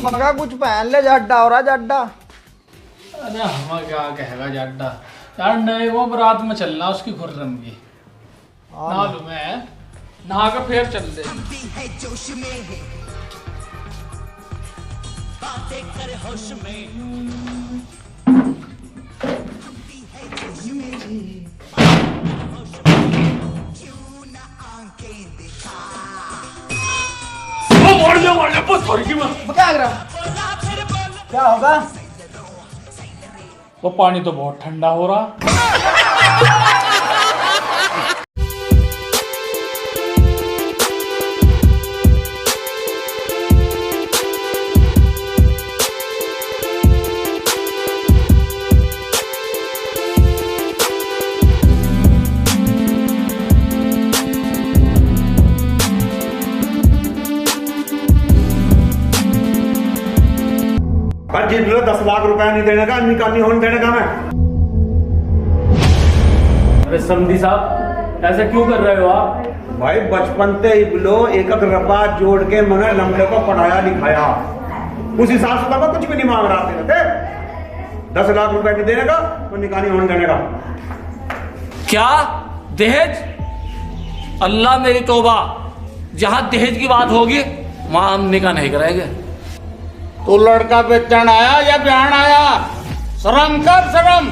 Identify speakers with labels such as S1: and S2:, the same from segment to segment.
S1: मगा कुछ पहन ले, जड्डा हो रहा जड्डा।
S2: अरे हम क्या कहेगा जड्डा यार, नए वो बारात में चलना उसकी खुर्रम की। नहा लूं मैं, नहा कर फिर चल दे।
S1: क्या होगा?
S2: वो पानी तो बहुत ठंडा हो रहा।
S3: जीत लो 10 लाख रुपया नहीं देने का, निकालनी होने देने का मैं।
S4: अरे समधी साहब ऐसा क्यों कर रहे हो आप?
S3: भाई बचपन से ही बोलो एक एक रुपया जोड़ के मैंने लंबे को पढ़ाया लिखाया, उस हिसाब से तो कुछ भी नहीं मांग रहा थे। 10 लाख रुपया नहीं देने का तो निकालनी होने देने का।
S4: क्या दहेज? अल्लाह मेरी तौबा, जहां दहेज की बात होगी वहां हम निकाह नहीं कराएंगे।
S2: तू लड़का बेचन आया या ब्यान आया? शर्म कर शर्म।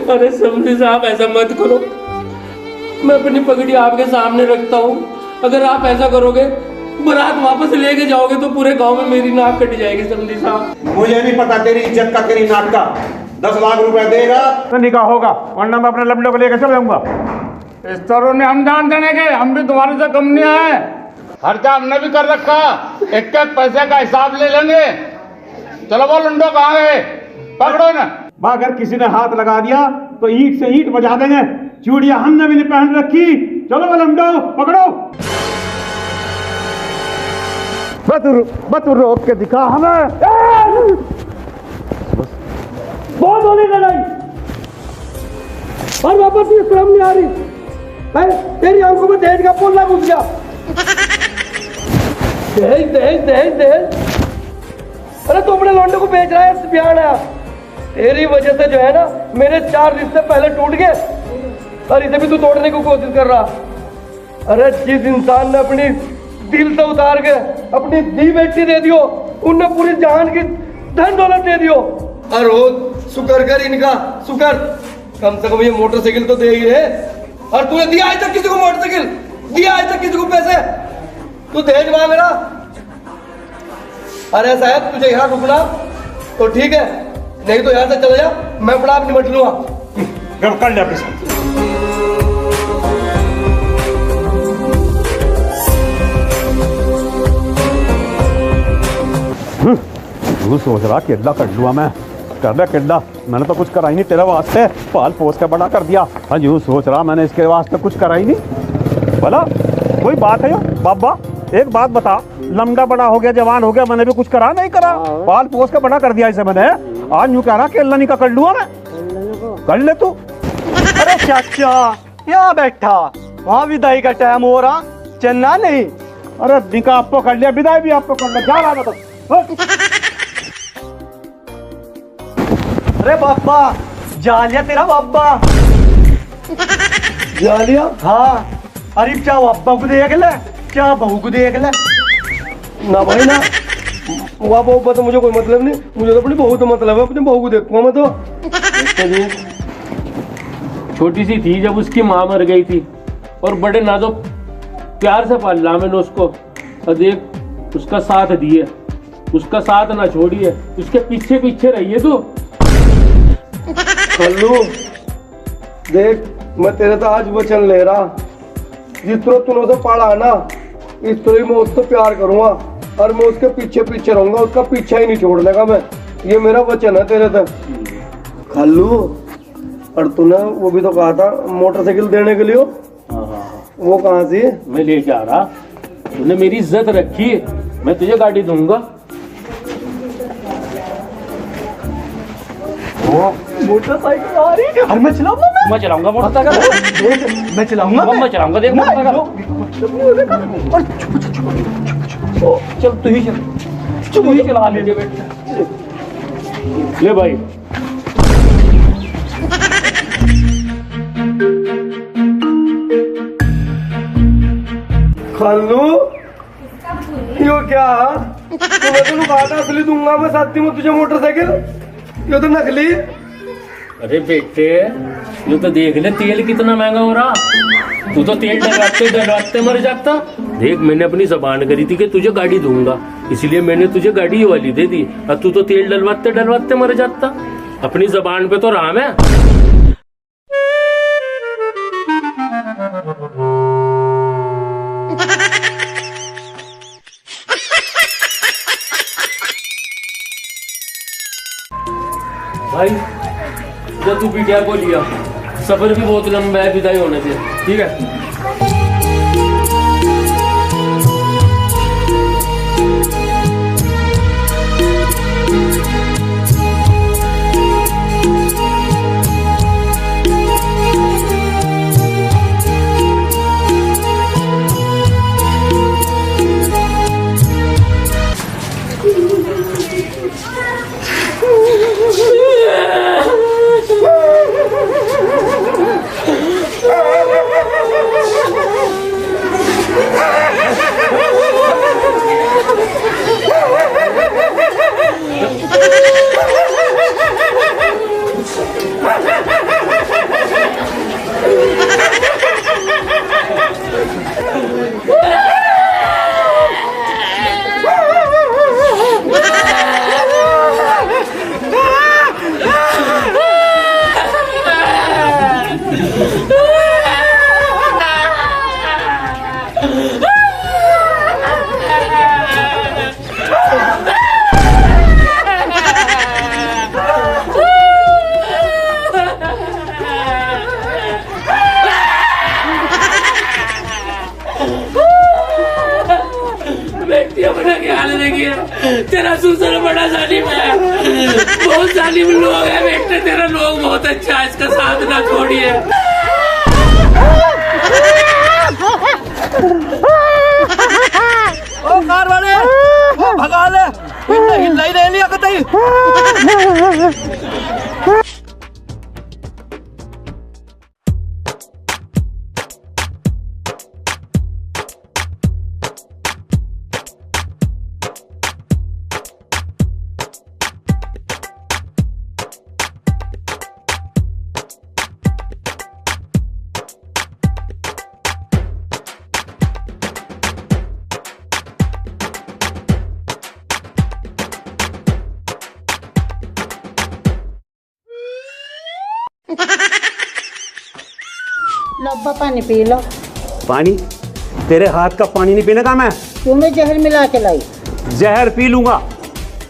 S4: अरे समधी साहब ऐसा मत करो, मैं अपनी पगड़ी आपके सामने रखता हूँ। अगर आप ऐसा करोगे, बारात वापस लेके जाओगे तो पूरे गांव में मेरी नाक कट जाएगी समधी साहब।
S3: मुझे नहीं पता तेरी इज्जत का, तेरी नाक का। 10 लाख रुपया देगा तो निकाह होगा, वरना मैं अपने लंबे को लेकर चल जाऊंगा।
S2: इस तरह ने हम जान देने के, हम भी तुम्हारे से कम नहीं आए। खर्चा हमने भी कर रखा, एक एक पैसे का हिसाब ले लेंगे। चलो वो लंडो कहाँ गए, पकड़ो ना।
S3: अगर किसी ने हाथ लगा दिया तो ईंट से ईंट बजा देंगे। चूड़ियां हमने भी नहीं पहन रखी। चलो वो लंडो पकड़ो। बतू रोक के दिखा हमें।
S5: बहुत होने लड़ाई और वापस भी शर्म नहीं आ रही है। तेरी आंखों में दहेज का पोला घुस गया। दहेज दहेज दहेज दहेज। अरे तू अपने लौंडे को बेच रहा है, बयान है। तेरी वजह से जो है ना मेरे 4 रिश्ते पहले टूट गए और इसे भी तू तोड़ने की कोशिश कर रहा। अरे जिस इंसान ने अपनी दिल से उतार के अपनी दी बेटी दे दियो, उनने पूरी जहान की धन दौलत दे दियो। और रोज शुक्र कर इनका, शुक्र कम से कम ये मोटरसाइकिल तो दे ही रहे। और तूने दिया आज तक किसी को मोटरसाइकिल? दिया आज तक किसी को पैसे? तू दहेज मांग रहा? अरे साहब तुझे यहाँ रुकना तो ठीक है, नहीं तो यहाँ से चला जा, मैं अपना आप निपट लूंगा।
S3: कर ले अपने साथ। तू सोच रहा किड्डा कर लूँ मैं, कर ले किड्डा। मैंने तो कुछ करा ही नहीं तेरे वास्ते, पाल पोस के बड़ा कर दिया। हाँ यूँ सोच रहा मैंने इसके वास्ते कुछ करा ही नहीं। भला कोई बात है यो बाबा, एक बात बता, लंबा बड़ा हो गया, जवान हो गया, मैंने भी कुछ करा नहीं करा? पाल पोस के बड़ा कर दिया इसे मैंने। आज यूँ कह रहा कि अल्लाह नहीं का कर लूँगा मैं। कर ले तू।
S5: अरे चाचा यहाँ बैठा, वहाँ विदाई का टाइम हो रहा, चलना नहीं?
S3: अरे निकाह आपको कर लिया, विदाई भी आपको कर लिया, जा रहा तो।
S5: अरे बाबा जा लिया तेरा बाबा। जा लिया? हाँ। अरे क्या अब्बा को देख ले, क्या बहू को देख ले। ना भाई ना, वहाँ बहू तो मुझे कोई मतलब नहीं, मुझे तो अपनी बहू तो मतलब है, अपनी बहू को देखूंगा मैं तो।
S4: छोटी सी थी जब उसकी माँ मर गई थी, और बड़े नाजो प्यार से पाला मैंने उसको। और देख उसका साथ दिए, उसका साथ ना छोड़िए, उसके पीछे पीछे रहिए। तो
S5: कल्लू देख, मैं तेरे तो आज वचन ले रहा, जिस तरह तूने उसे पाला ना, इस तरह मैं उससे प्यार करूंगा और मैं उसके पीछे पीछे रहूंगा, उसका पीछा ही नहीं छोड़ने का मैं। ये मेरा वचन है तेरे तक। कल्लू, और तूने वो भी तो कहा था मोटरसाइकिल देने के लिए, वो कहाँ से?
S4: मैं ले जा रहा, तूने मेरी इज्जत रखी, मैं तुझे गाड़ी दूंगा।
S3: वो
S5: मोटरसाइकिल आ रही है। अरे मैं चलाऊंगा, मैं चलाऊंगा मोटरसाइकिल, मैं चलाऊंगा, मैं चलाऊंगा, देख मोटरसाइकिल। और चल तू ही चला ले बेटा।
S4: ले भाई।
S5: खालू यो क्या तो मैं तेन बात असली दूंगा, मैं साथी में तुझे मोटरसाइकिल, ये तो नकली।
S4: अरे बेटे ये तो देख ले तेल कितना महंगा हो रहा, तू तो तेल डलवाते डलवाते मर जाता। देख मैंने अपनी जबान करी थी कि तुझे गाड़ी दूंगा, इसलिए मैंने तुझे गाड़ी वाली दे दी, और तू तो तेल डलवाते डलवाते मर जाता। अपनी जबान पे तो राम है। भाई जब तू बिटिया को लिया, सफर भी बहुत लंबा है, विदाई होने से ठीक है। तेरा ससुर बड़ा जालिम है, बहुत जालिम लोग है बेटे, तेरा लोग बहुत अच्छा है, इसका साथ ना छोड़िए।
S5: ओ कार वाले भगा ले, हिल ही नहीं लिया कतई।
S6: लो अब्बा पानी पी लो।
S3: पानी? तेरे हाथ का पानी नहीं पीने का मैं।
S6: क्यों? मैं जहर मिला के लाई।
S3: जहर पी लूंगा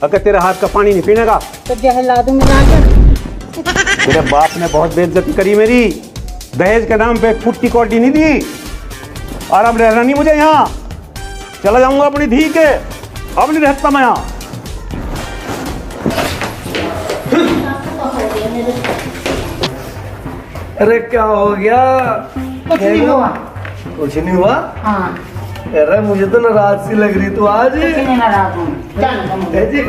S3: अगर तेरे हाथ का पानी नहीं पीने का।
S6: तो जहर ला दूं मिला के।
S3: तेरे बाप ने बहुत बेइज्जती करी मेरी, दहेज के नाम पे फुट्टी कोटी नहीं दी, और अब रहना नहीं मुझे यहाँ, चला जाऊंगा अपनी धी के, अब नहीं रहता मैं यहाँ।
S5: अरे क्या हो गया?
S6: कुछ नहीं हुआ।
S5: कुछ नहीं हुआ?
S6: हाँ।
S5: अरे मुझे तो नाराज सी लग रही तू आज।
S6: कुछ नहीं नाराज हूँ। अजी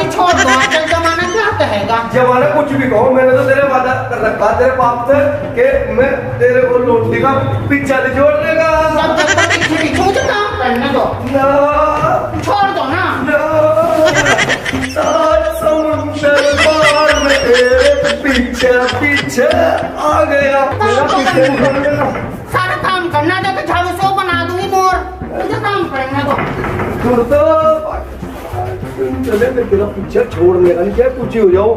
S6: छोड़ दो, आजकल जमाना क्या कहेगा?
S5: जमाना कुछ भी कहो, मैंने तो तेरे वादा कर रखा तेरे बाप से कि मैं तेरे को लौटने का पीछा नहीं छोड़ने का।
S6: सब जब तक पीछे पीछे मुझे काम करने दो।
S5: ना,
S6: छोड़ दो ना।
S5: समुंदर पार में तेरे पीछे पीछे आ गया, तेरा पीछे छोड़ गया।
S6: सारा काम करना दो तो झाड़ू से बना दूंगी मोर, मुझे काम करने दो।
S5: तो चले मैं तेरा पीछे छोड़ने का नहीं, क्या पूछी हो जाओ।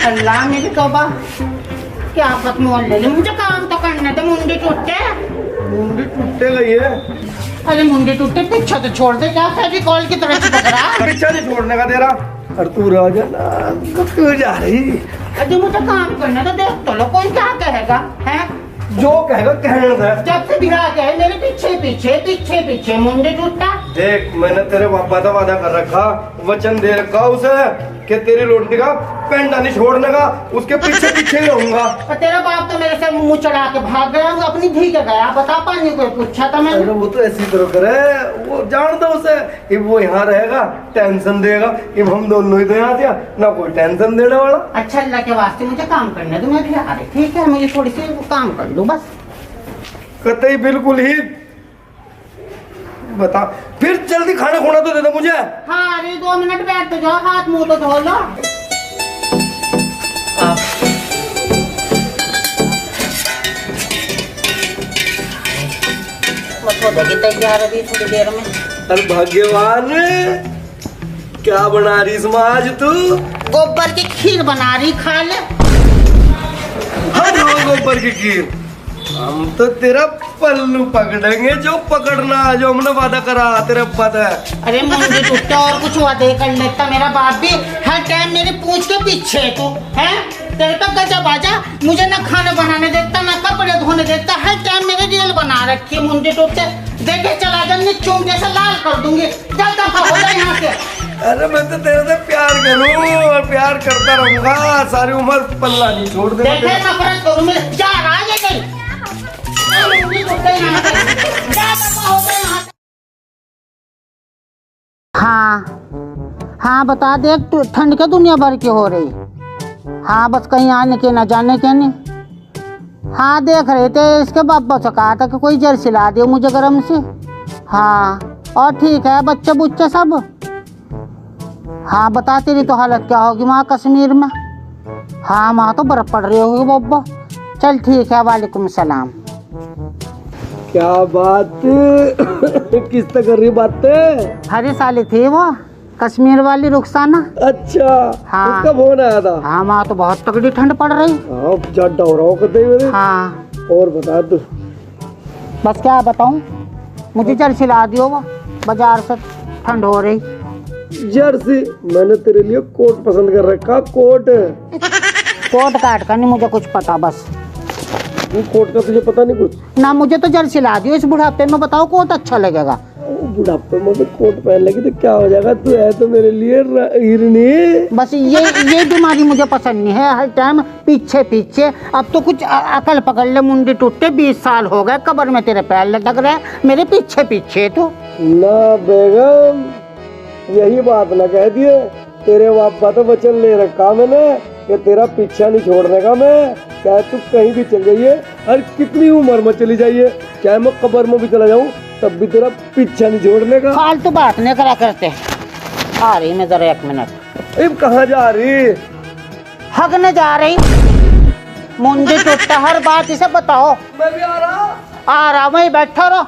S6: अल्लाह मेरी तौबा, क्या आफत मोल ले ली, मुझे काम तो करने दो। मुंडी टूटे,
S5: मुंडी टूटे गई है।
S6: अरे मुंडी टूटे पीछे तो छोड़ दे, क्या फेविकॉल की तरह चिपक रहा।
S5: पीछा नहीं छोड़ने का तेरा। और तू राजा ना क्यों जा रही?
S6: अरे मुझे काम करना तो देख तो लो, कोई क्या कहेगा है?
S5: जो कहेगा कहने दे।
S6: जब से बिहार गए मेरे पीछे पीछे पीछे पीछे मुंडे टूटा।
S5: देख मैंने तेरे पापा का वादा कर रखा, वचन दे रखा उसे कि तेरी रोटी का पेंडा नहीं छोड़ने का, उसके पीछे पीछे ही रहूंगा।
S6: और तेरा बाप तो मेरे से मुंह चढ़ा के भाग गया, वो अपनी धी के गया, बता पानी को पूछा था मैंने।
S5: अरे वो तो ऐसी तरह करे, वो जान दो उसे कि वो यहाँ रहेगा टेंशन देगा, कि हम दोनों ही तो यहाँ थे ना, कोई टेंशन देने वाला।
S6: अच्छा अल्लाह के वास्ते मुझे काम करने दो, मैं भी आ रही, ठीक है, मुझे थोड़ी सी काम कर लूँ बस।
S5: कतई बिल्कुल ही बता, फिर जल्दी खाना खोना तो दे दे मुझे।
S6: हाँ अरे 2 मिनट बैठ तो जाओ, हाथ मुंह तो धो लो। तैयार अभी थोड़ी देर में।
S5: अरे भाग्यवान, क्या बना रही इसमें आज तू?
S6: गोबर की खीर बना रही, खा ले।
S5: हम लोग गोबर की खीर, हम तो तेरा पल्लू पकड़ेंगे, जो पकड़ना जो हमने वादा करा, तेरा पता है।
S6: अरे मुंडी टूटा और कुछ वादे कर लेता, मेरा बाप भी हर टाइम मेरी पूछ के पीछे है तू, है? तेरे पे गजब आजा, मुझे ना खाना बनाने देता ना कपड़े धोने देता, हर टाइम मेरी रील बना रखी है मुंडी टूटे। देखे चला जा, चूम जैसे लाल कर दूंगी, जब दफा हो जाए यहाँ से।
S5: अरे मैं तो तेरे से प्यार करूँ और प्यार करता रहूंगा, सारी उम्र पल्ला नहीं छोड़ दे।
S6: देखे नफरत करूँ मैं, जा रहा है ये नहीं। हाँ हाँ बता दे, ठंड के दुनिया भर की हो रही। हाँ बस कहीं आने के ना जाने के नहीं। हाँ देख रहे थे, इसके पापा से कहा था कि कोई जर्सी ला दियो मुझे गरम से। हाँ और ठीक है, बच्चे बुच्चे सब। हाँ बता तेरी तो हालत क्या होगी वहाँ कश्मीर में? हाँ वहाँ तो बर्फ पड़ रही होगी बब्बा। चल ठीक है, वालेकुम सलाम।
S5: क्या बात किस तरह कर रही बातें?
S6: हरी साली थी वो कश्मीर वाली रुखसाना।
S5: अच्छा
S6: हाँ।
S5: उसका फोन आया था।
S6: हाँ वहाँ तो बहुत तगड़ी ठंड पड़ रही।
S5: हाँ ज्यादा हो रहा हो कतई।
S6: हाँ
S5: और बता तू।
S6: बस क्या बताऊँ, मुझे जर्सी ला दियो, वो बाजार से ठंड हो रही।
S5: जर्सी? मैंने तेरे लिए कोट पसंद कर रखा, कोट।
S6: कोट काट का नहीं मुझे कुछ पता, बस
S5: कोट का तुझे पता नहीं कुछ
S6: ना। मुझे तो जर्सी ला दियो इस बुढ़ापे में, बताओ कोट अच्छा लगेगा?
S5: बुढ़ापे में तो कोट पहन लेगी तो क्या हो जाएगा, तू है तो मेरे लिए हिरनी।
S6: बस ये बीमारी मुझे पसंद नहीं है, हर टाइम पीछे पीछे। अब तो कुछ अकल पकड़ ले, मुंडी टूटे, 20 साल हो गए कब्र में तेरे पैर लटक रहे, मेरे पीछे पीछे तू।
S5: ना बेगम, यही बात ना कह दिए, तेरे बापा तो वचन ले रखा मैंने कि तेरा पीछा नहीं छोड़ने का। मैं चाहे तू कहीं भी चल जाइए और कितनी उम्र में चली जाइए, चाहे मैं कब्र में भी चला जाऊं, तब भी तेरा पीछा नहीं छोड़ने का।
S6: फालतू बात नहीं करा करते। आ रही मैं जरा 1 मिनट।
S5: अब कहाँ जा रही?
S6: हगने जा रही। मुंडी टूटता, हर बात इसे बताओ।
S5: मैं भी आ रहा,
S6: वही बैठा रहो।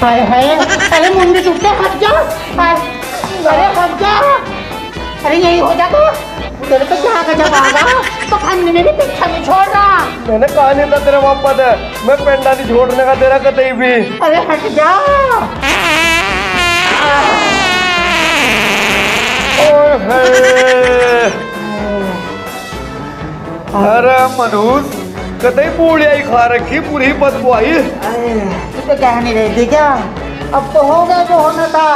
S6: हाय हाय, अरे मुंडी टूटते, हट जा। अरे हट जा, अरे यही हो जाता। तेरे पे क्या गजब आ गया, तो खाने में भी पीछा नहीं छोड़ रहा।
S5: मैंने कहा नहीं था तेरे बापा से, मैं पेंडा नहीं छोड़ने का तेरा कतई भी।
S6: अरे हट जा।
S5: अरे मनुष्य, कतई पूड़िया ही खा रखी, पूरी बदबू आई।
S6: तू तो कह नहीं रही थी क्या? अब तो हो गया जो होना था,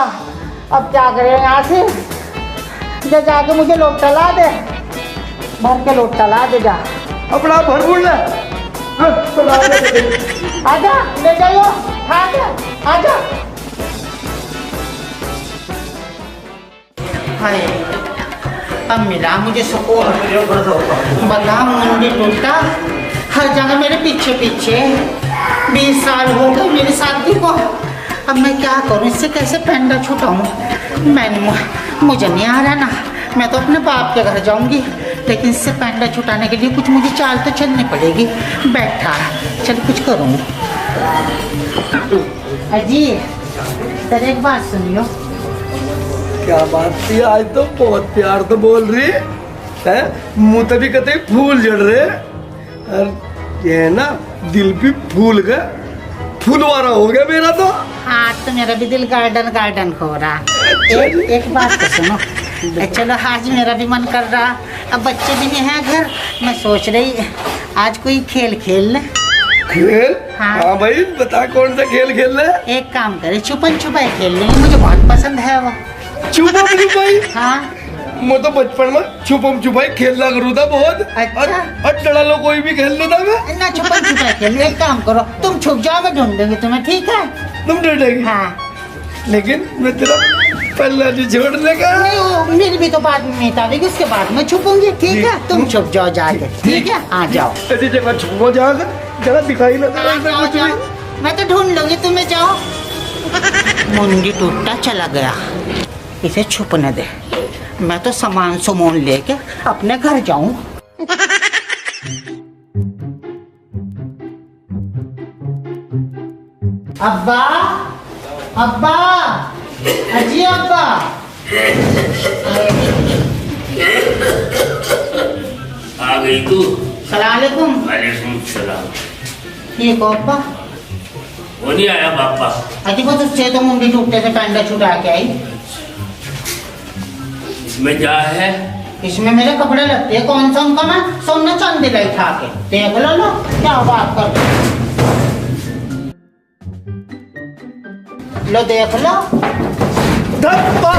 S6: अब क्या करें यहाँ से? जा जाके मुझे लोटा ला दे, भर के लोटा ला दे जा।
S5: अपना भर भूल ले।
S6: आजा, ले जाइयो, आजा। हाय, अब मिला मुझे सुकून। बता मुंडी टूटा, हर जगह मेरे पीछे पीछे। 20 साल हो गए मेरी शादी को, अब मैं क्या करूं, इससे कैसे पेंडा छुटाऊं? मुझे नहीं आ रहा ना, मैं तो अपने बाप के घर जाऊंगी, लेकिन इससे पेंडा छुटाने के लिए कुछ मुझे चाल तो चलनी पड़ेगी। बैठा, चल कुछ करूं। अजी सर एक बात सुनियो।
S5: क्या बात थी, आज तो बहुत प्यार तो बोल रही है, मुँह तो भी कतई फूल जड़ रहे, और ये है ना दिल भी फूल गया, फूलवारा हो गया मेरा तो।
S6: हाँ तो मेरा भी दिल गार्डन हो रहा। एक बात तो सुनो, चलो आज मेरा भी मन कर रहा, अब बच्चे भी नहीं हैं घर, मैं सोच रही आज कोई खेल खेल ले।
S5: खेल?
S6: हाँ।
S5: हाँ भाई बता कौन सा खेल खेल ले?
S6: एक काम करे, छुपन छुपाई खेल लेंगे, मुझे बहुत पसंद है वो।
S5: छुपम छुपाई
S6: हाँ
S5: मैं तो बचपन में छुपम छुपाई खेलना करूँ था बहुत।
S6: अच्छा।
S5: और डरा लो कोई भी खेल लेता मैं।
S6: ना छुपन छुपाई खेलो, एक काम करो तुम छुप जाओ, मैं ढूंढूंगी तुम्हें, ठीक है?
S5: तुम डरेगी?
S6: हाँ।
S5: लेकिन मैं तेरा पल्ला नहीं छोड़ने का।
S6: नहीं वो मेरी भी तो बात में आवेगी, उसके बाद मैं छुपूंगी, ठीक है? तुम छुप जाओ जाके, ठीक है? आ जाओ।
S5: ऐसी जगह छुपो जाकर जगह दिखाई ना दे ऐसा
S6: जाओ,
S5: कुछ
S6: जाओ।
S5: भी।
S6: मैं तो ढूंढ लूंगी, तुम्हें जाओ। मुंडी टूटता चला गया, इसे छुप न दे, मैं तो सामान सुमोन लेके अपने घर जाऊं। अब्बा, अब्बा, अजी अब्बा।
S7: आ गई तू।
S6: सलामकुम।
S7: वालेकुम सलाम।
S6: ठीक हो अब्बा?
S7: वो नहीं आया पापा।
S6: अजी वो तुझसे तो मुंडी टूटने से कंडा छुड़ा के आई।
S7: इसमें क्या है?
S6: इसमें मेरे कपड़े लगते हैं, कौन सा उनका मैं सोना चांदी लाई था के देख लो क्या बात कर लो, देख लो।
S5: धप्पा।